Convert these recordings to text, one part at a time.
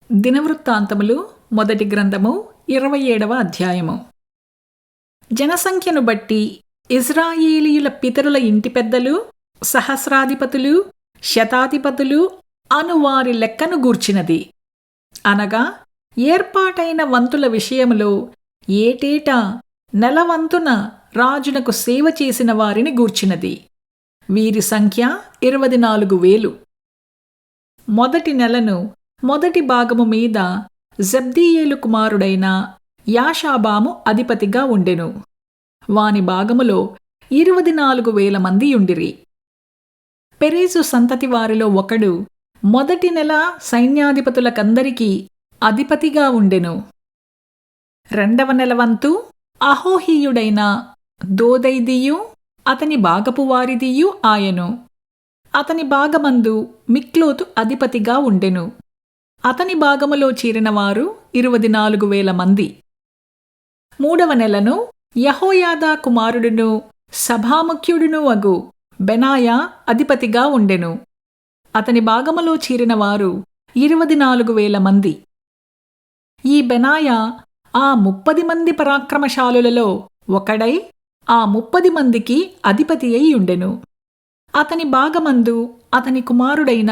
దినవృత్తాంతములు మొదటి గ్రంథము 27వ అధ్యాయము. జనసంఖ్యను బట్టి ఇజ్రాయేలీయుల పితరుల ఇంటి పెద్దలు, సహస్రాధిపతులు, శతాధిపతులు అను వారి లెక్కను గూర్చినది. అనగా ఏర్పాటైన వంతుల విషయములో ఏటేటా నెలవంతున రాజునకు సేవ చేసిన వారిని గూర్చినది. వీరి సంఖ్య 24,000. మొదటి నెలను మొదటి భాగము మీద జబ్దీయేలు కుమారుడైన యాషాబాము అధిపతిగా ఉండెను. వాని భాగములో 24,000 మంది యుండిరి. పెరేజు సంతతి వారిలో ఒకడు మొదటి నెల సైన్యాధిపతులకందరికీ అధిపతిగా ఉండెను. రెండవ నెలవంతు అహోహీయుడైన దోదైదియు అతని భాగపు వారిదియు ఆయను. అతని భాగమందు మిక్లోతు అధిపతిగా ఉండెను. అతని భాగములో చేరినవారు 24,000 మంది. మూడవ నెలను యెహోయాదా కుమారుడును సభాముఖ్యుడును అగు బెనాయా అధిపతిగా ఉండెను. అతని భాగములో చేరినవారు 24,000 మంది. ఈ బెనాయా ఆ 30 మంది పరాక్రమశాలులలో ఒకడై ఆ 30 మందికి అధిపతి అయి ఉండెను. అతని భాగమందు అతని కుమారుడైన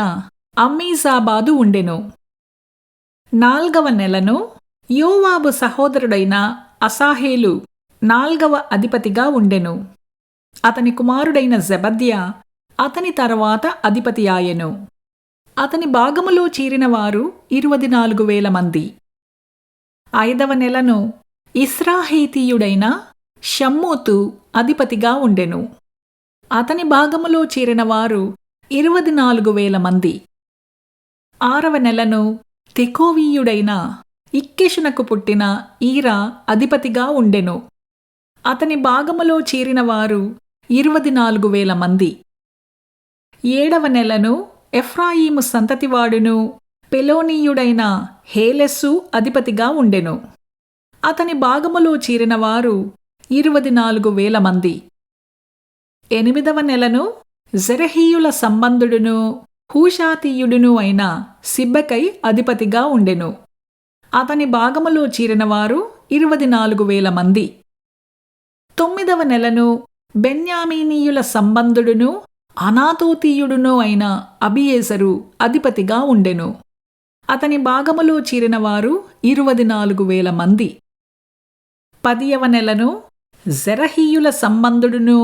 అమ్మీజాబాదు ఉండెను. నాల్గవ నెలను యోవాబు సహోదరుడైన అసాహేలు 4వ అధిపతిగా ఉండెను. అతని కుమారుడైన జెబద్యా అతని తర్వాత అధిపతి ఆయెను. అతని భాగములో చేరినవారు 24,000 మంది. 5వ నెలను ఇస్రాహేతీయుడైన షమ్మూతు అధిపతిగా ఉండెను. అతని భాగములో చేరినవారు 24,000 మంది. 6వ నెలను తెకోవీయుడైన ఇక్కెషునకు పుట్టిన ఈరా అధిపతిగా ఉండెను. అతని భాగములో చేరినవారు 24,000 మంది. 7వ నెలను ఎఫ్రాయిము సంతతివాడును పెలోనీయుడైన హేలెస్సు అధిపతిగా ఉండెను. అతని భాగములో చేరినవారు 24,000 మంది. 8వ నెలను జెరహీయుల సంబంధుడును హూషాతీయుడును అయిన సిబ్బెకై అధిపతిగా ఉండెను. అతని భాగములో చేరినవారు 24,000 మంది. 9వ నెలను బెన్యామీనీయుల సంబంధుడును అనాతోతీయుడును అయిన అబియేజరు అధిపతిగా ఉండెను. అతని భాగములో చేరినవారు 24,000 మంది. 10వ నెలను జెరహీయుల సంబంధుడును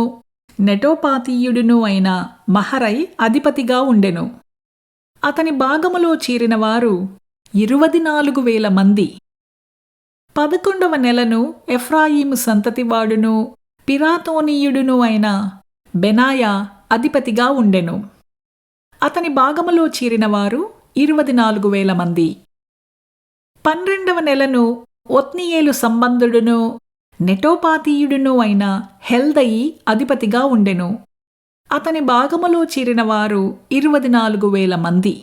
నెటోపాతీయుడును అయిన మహరై అధిపతిగా ఉండెను. అతని భాగములో చేరినవారు 24,000 మంది. 11వ నెలను ఎఫ్రాయిము సంతతివాడును పిరాతోనీయుడును అయిన బెనాయా అధిపతిగా ఉండెను. అతని భాగములో చేరినవారు 24,000 మంది. 12వ నెలను ఒత్నీయేలు సంబంధుడును నెటోపాతీయుడును అయిన హెల్దయి అధిపతిగా ఉండెను. అతని భాగములో చేరినవారు 24,000 మంది.